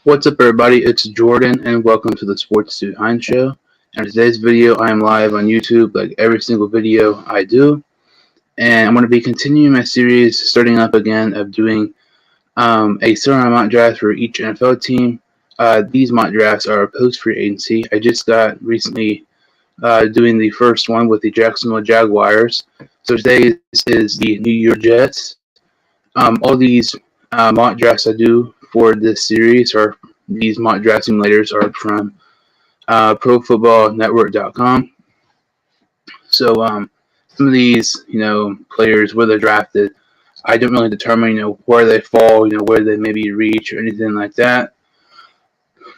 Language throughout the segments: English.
What's up, everybody? It's Jordan, and welcome to the Sports Dude Hines Show. And in today's video, I am live on YouTube, like every single video I do. And I'm going to be continuing my series, starting up again, of doing a certain mock draft for each NFL team. These mock drafts are post-free agency. I just got recently doing the first one with the Jacksonville Jaguars. So today is the New York Jets. All these mock drafts I do for this series are these mock draft simulators are from ProFootballNetwork.com. So some of these, players where they're drafted, I don't really determine, where they fall, where they maybe reach or anything like that.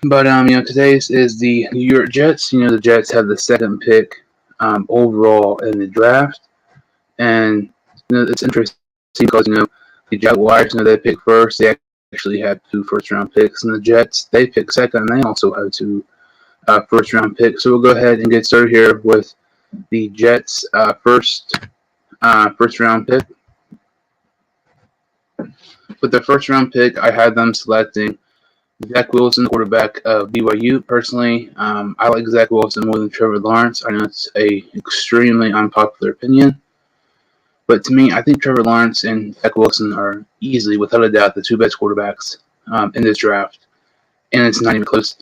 But today's is the New York Jets. The Jets have the second pick overall in the draft, and it's interesting because the Jaguars, they pick first. They actually have 2 first-round picks, and the Jets, they pick second, and they also have 2 first-round picks. So we'll go ahead and get started here with the Jets' first-round pick. With their first-round pick, I had them selecting Zach Wilson, quarterback of BYU. Personally, I like Zach Wilson more than Trevor Lawrence. I know it's a extremely unpopular opinion, but to me, I think Trevor Lawrence and Zach Wilson are easily, without a doubt, the 2 best quarterbacks in this draft, and it's not even close.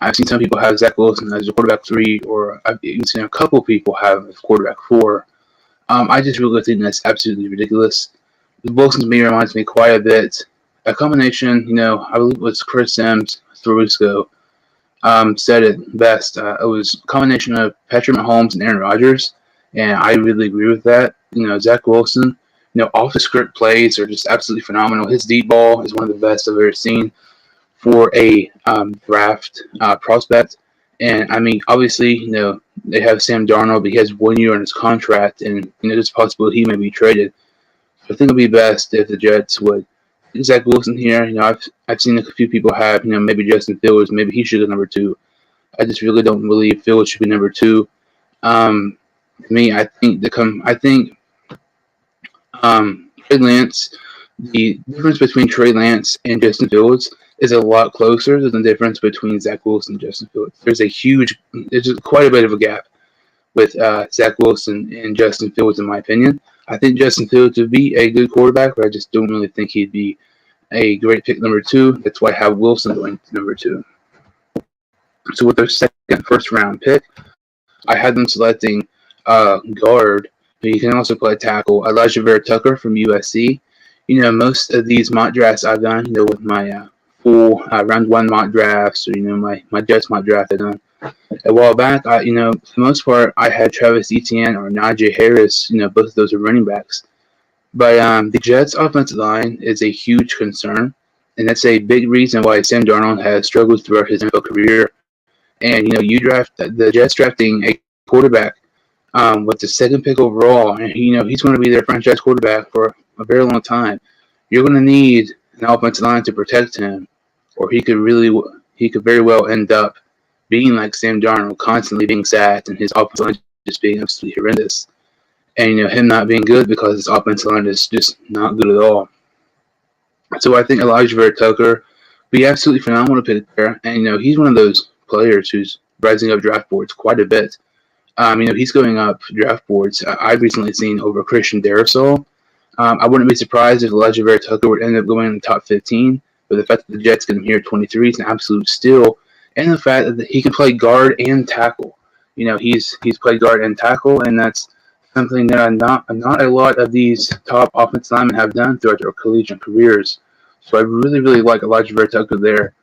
I've seen some people have Zach Wilson as a quarterback 3, or I've even seen a couple people have as quarterback 4. I just really think that's absolutely ridiculous. Wilson to me reminds me quite a bit. A combination, I believe it was Chris Sims 3 weeks ago, said it best. It was a combination of Patrick Mahomes and Aaron Rodgers, and I really agree with that. Zach Wilson, off the script plays are just absolutely phenomenal. His deep ball is one of the best I've ever seen for a draft prospect. And I mean, obviously, they have Sam Darnold, but he has 1 year on his contract, and there's a possibility he may be traded. So I think it would be best if the Jets would Zach Wilson here. I've seen a few people have, maybe Justin Fields, maybe he should go number 2. I just really don't believe Fields should be number 2. To me, I think Trey Lance, the difference between Trey Lance and Justin Fields is a lot closer than the difference between Zach Wilson and Justin Fields. There's quite a bit of a gap with Zach Wilson and Justin Fields, in my opinion. I think Justin Fields would be a good quarterback, but I just don't really think he'd be a great pick number 2. That's why I have Wilson going to number 2. So with their second first-round pick, I had them selecting guard, but you can also play tackle, Elijah Vera Tucker from USC. Most of these mock drafts I've done, with my full round 1 mock drafts, or my Jets mock draft I've done a while back, for the most part, I had Travis Etienne or Najee Harris. Both of those are running backs. But the Jets' offensive line is a huge concern, and that's a big reason why Sam Darnold has struggled throughout his NFL career. And you draft the Jets drafting a quarterback with the second pick overall, and he's going to be their franchise quarterback for a very long time. You're going to need an offensive line to protect him, or he could very well end up being like Sam Darnold, constantly being sacked, and his offensive line just being absolutely horrendous. And him not being good because his offensive line is just not good at all. So I think Elijah Vera Tucker would be absolutely phenomenal to pick there. And he's one of those players who's rising up draft boards quite a bit. He's going up draft boards. I've recently seen over Christian Darrisaw. I wouldn't be surprised if Elijah Vera Tucker would end up going in the top 15. But the fact that the Jets get him here at 23 is an absolute steal. And the fact that he can play guard and tackle. He's played guard and tackle, and that's something that not a lot of these top offensive linemen have done throughout their collegiate careers. So I really, really like Elijah Vera Tucker there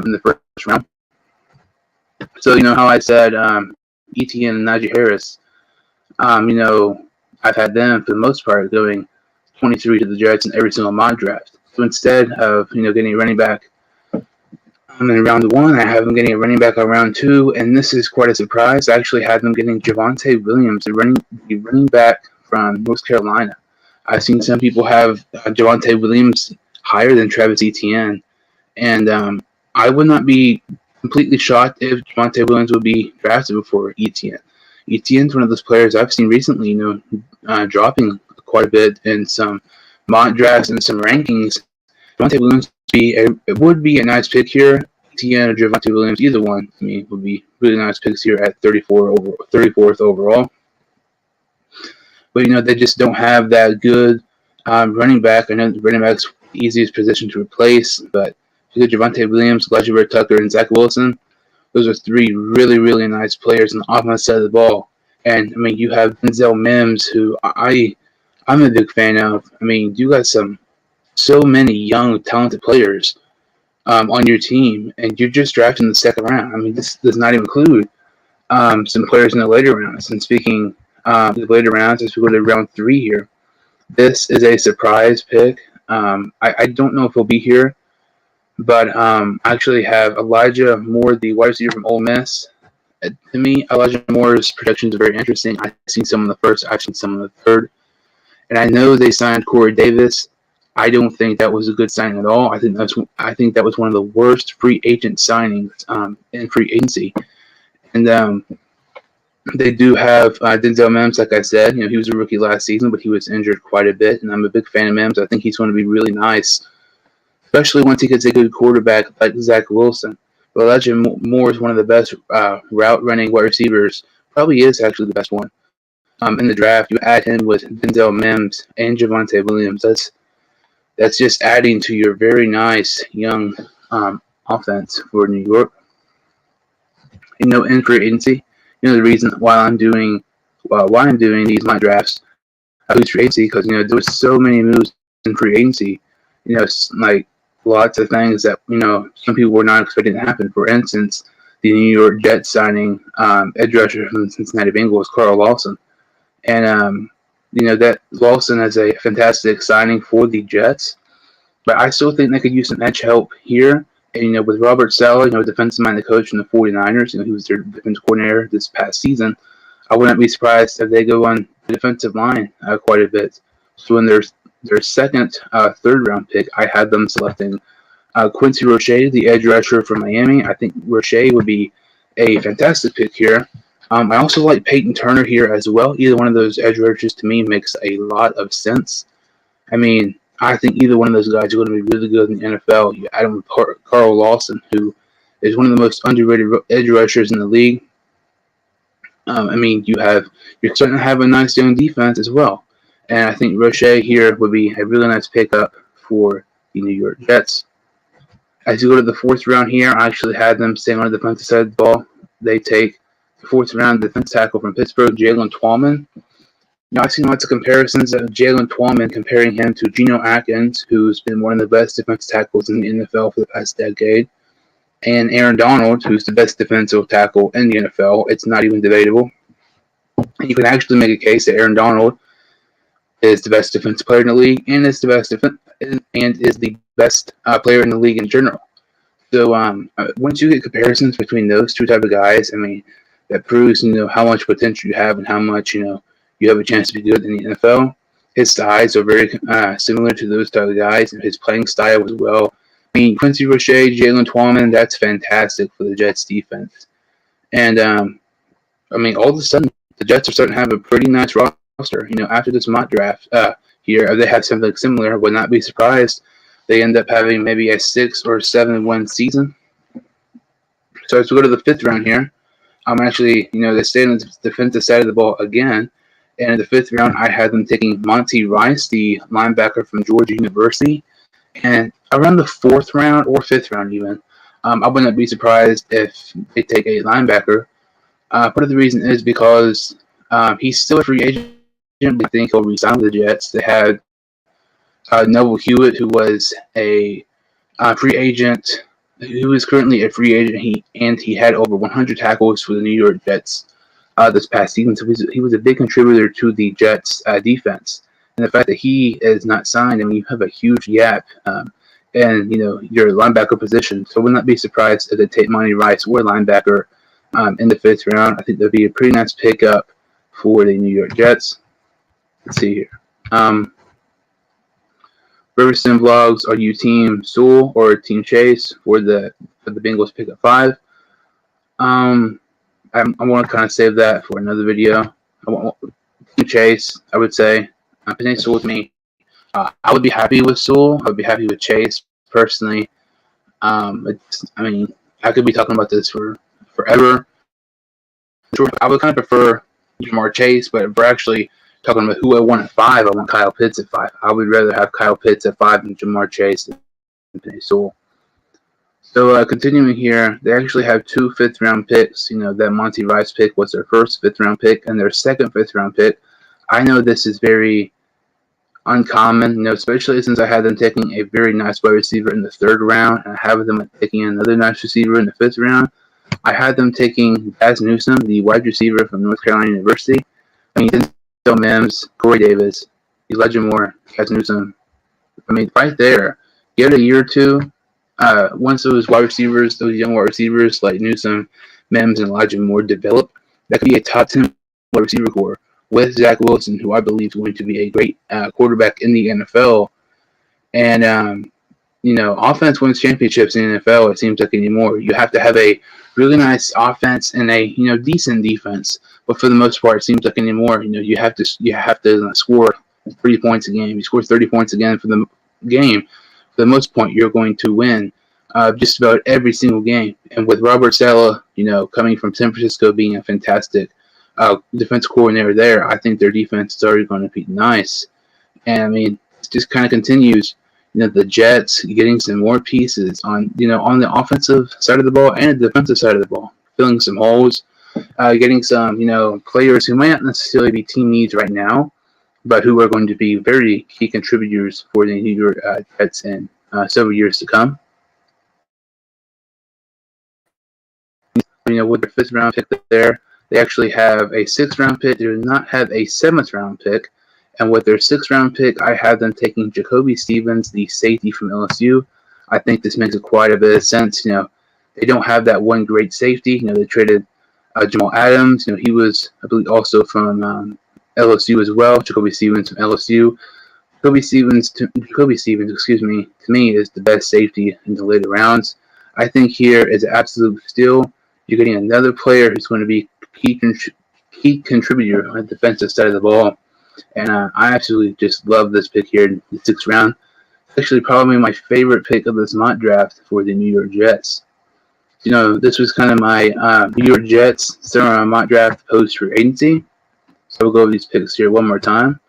in the first round. So how I said Etienne and Najee Harris, I've had them for the most part going 23 to the Jets in every single mock draft. So instead of getting a running back in round 1, I have them getting a running back on round 2, and this is quite a surprise. I actually had them getting Javonte Williams, the running back from North Carolina. I've seen some people have Javonte Williams higher than Travis Etienne, and I would not be completely shocked if Javonte Williams would be drafted before Etienne. Etienne's one of those players I've seen recently, dropping quite a bit in some mock drafts and some rankings. Javonte Williams would be a nice pick here. Etienne or Javonte Williams, either one to me would be really nice picks here at 34th overall. But they just don't have that good running back. I know the running back's the easiest position to replace, but you got Javonte Williams, Elijah Vera Tucker, and Zach Wilson. Those are three really, really nice players on the offensive side of the ball. And you have Denzel Mims, who I'm a big fan of. You got so many young, talented players on your team, and you're just drafting the second round. This does not include some players in the later rounds. And speaking of the later rounds, as we go to round 3 here, this is a surprise pick. I don't know if he'll be here, but I actually have Elijah Moore, the wide receiver from Ole Miss. To me, Elijah Moore's projections are very interesting. I've seen some in the first, I've seen some in the third. And I know they signed Corey Davis. I don't think that was a good signing at all. I think that was one of the worst free agent signings in free agency. And they do have Denzel Mims, like I said. He was a rookie last season, but he was injured quite a bit. And I'm a big fan of Mims. I think he's going to be really nice, especially once he gets a good quarterback like Zach Wilson. But Elijah Moore is one of the best route-running wide receivers. Probably is actually the best one in the draft. You add him with Denzel Mims and Javonte Williams. That's just adding to your very nice young offense for New York. In free agency, the reason why I'm doing these mock drafts, free agency, because there was so many moves in free agency. Like lots of things that some people were not expecting to happen. For instance, the New York Jets signing edge rusher from the Cincinnati Bengals, Carl Lawson, and that Lawson is a fantastic signing for the Jets. But I still think they could use some edge help here. And with Robert Saleh, defensive-minded coach from the 49ers, he was their defensive coordinator this past season. I wouldn't be surprised if they go on the defensive line quite a bit. So in their second, third-round pick, I had them selecting Quincy Roche, the edge rusher from Miami. I think Roche would be a fantastic pick here. I also like Peyton Turner here as well. Either one of those edge rushers to me makes a lot of sense. I think either one of those guys are going to be really good in the NFL. You add him with Carl Lawson, who is one of the most underrated edge rushers in the league. You're starting to have a nice young defense as well. And I think Roche here would be a really nice pickup for the New York Jets. As you go to the 4th round here, I actually had them staying on the defensive side of the ball. They take the 4th round defense tackle from Pittsburgh, Jalen Twyman. I've seen lots of comparisons of Jalen Twyman, comparing him to Geno Atkins, who's been one of the best defensive tackles in the NFL for the past decade, and Aaron Donald, who's the best defensive tackle in the NFL. It's not even debatable. And you can actually make a case that Aaron Donald is the best defensive player in the league, and is the best player in the league in general. So once you get comparisons between those two type of guys, that proves how much potential you have and how much you have a chance to be good in the NFL. His styles are very similar to those type of guys, and his playing style as well. Quincy Roche, Jalen Twyman, that's fantastic for the Jets defense. And all of a sudden, the Jets are starting to have a pretty nice roster. After this mock draft here, they have something similar. Would not be surprised they end up having maybe a 6 or 7 win season. So as we go to the 5th round here, they stay on the defensive side of the ball again. And in the 5th round, I had them taking Monty Rice, the linebacker from Georgia University. And around the 4th round or 5th round even, I wouldn't be surprised if they take a linebacker. Part of the reason is because he's still a free agent. I think he'll resign with the Jets. They had Neville Hewitt, who was a free agent, who is currently a free agent. He had over 100 tackles for the New York Jets this past season. So he was a big contributor to the Jets defense. And the fact that he is not signed, you have a huge gap in your linebacker position. So I would not be surprised if they take Monty Rice or linebacker in the 5th round. I think that'd be a pretty nice pickup for the New York Jets. Let's see here. Riverson Vlogs, are you Team Sewell or Team Chase for the Bengals pick at 5? I want to kind of save that for another video. I want Team Chase, I would say. Sewell with me. I would be happy with Sewell. I would be happy with Chase. personally. I mean, I could be talking about this for forever. I would kind of prefer Ja'Marr Chase, but if we're actually talking about who I want at 5, I want Kyle Pitts at 5. I would rather have Kyle Pitts at 5 than Ja'Marr Chase and Penei Sewell. So continuing here, they actually have 2 fifth-round picks. That Monty Rice pick was their first fifth-round pick, and their second fifth-round pick. I know this is very uncommon, especially since I had them taking a very nice wide receiver in the 3rd round, and I have them taking another nice receiver in the 5th round. I had them taking Dazz Newsome, the wide receiver from North Carolina University. Denzel Mims, Corey Davis, Elijah Moore, Dazz Newsome. Right there, get a year or two. Once those young wide receivers like Newsome, Mims, and Elijah Moore develop, that could be a top 10 wide receiver core with Zach Wilson, who I believe is going to be a great quarterback in the NFL. And, offense wins championships in the NFL, it seems like anymore. You have to have a really nice offense and a, decent defense. But for the most part, it seems like anymore, you have to score 30 points a game. You score 30 points again for the game. For the most part, you're going to win just about every single game. And with Robert Saleh, coming from San Francisco, being a fantastic defense coordinator there, I think their defense is already going to be nice. And it just kind of continues. The Jets getting some more pieces on the offensive side of the ball and the defensive side of the ball, filling some holes, getting some players who might not necessarily be team needs right now, but who are going to be very key contributors for the New York Jets in several years to come. With their 5th round pick there, they actually have a 6th round pick. They do not have a 7th round pick. And with their 6th round pick, I have them taking Jacoby Stevens, the safety from LSU. I think this makes quite a bit of sense. They don't have that one great safety. They traded Jamal Adams. He was, I believe, also from LSU as well. Jacoby Stevens from LSU. Jacoby Stevens, to me, is the best safety in the later rounds. I think here is an absolute steal. You're getting another player who's going to be key contributor on the defensive side of the ball. And I absolutely just love this pick here in the 6th round. It's actually probably my favorite pick of this mock draft for the New York Jets. This was kind of my New York Jets 3rd round mock draft post free agency. So we'll go over these picks here one more time.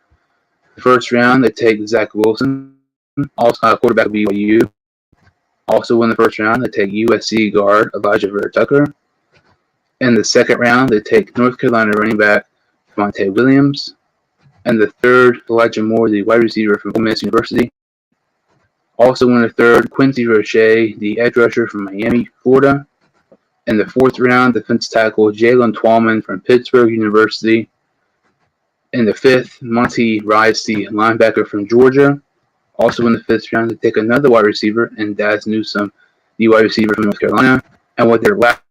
The 1st round, they take Zach Wilson, also quarterback of BYU. Also in the 1st round, they take USC guard Elijah Vera-Tucker. In the 2nd round, they take North Carolina running back Javonte Williams. And the 3rd, Elijah Moore, the wide receiver from Ole Miss University. Also in the 3rd, Quincy Roche, the edge rusher from Miami, Florida. In the 4th round, defensive tackle Jalen Tallman from Pittsburgh University. In the 5th, Monty Rice, the linebacker from Georgia. Also in the 5th round, they take another wide receiver, and Dazz Newsome, the wide receiver from North Carolina. And with their last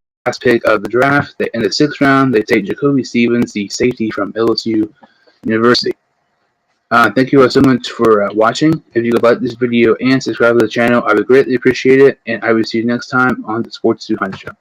pick of the draft, in the 6th round, they take Jacoby Stevens, the safety from LSU University. Thank you all so much for watching. If you could like this video and subscribe to the channel, I would greatly appreciate it. And I will see you next time on the Sports 200 Show.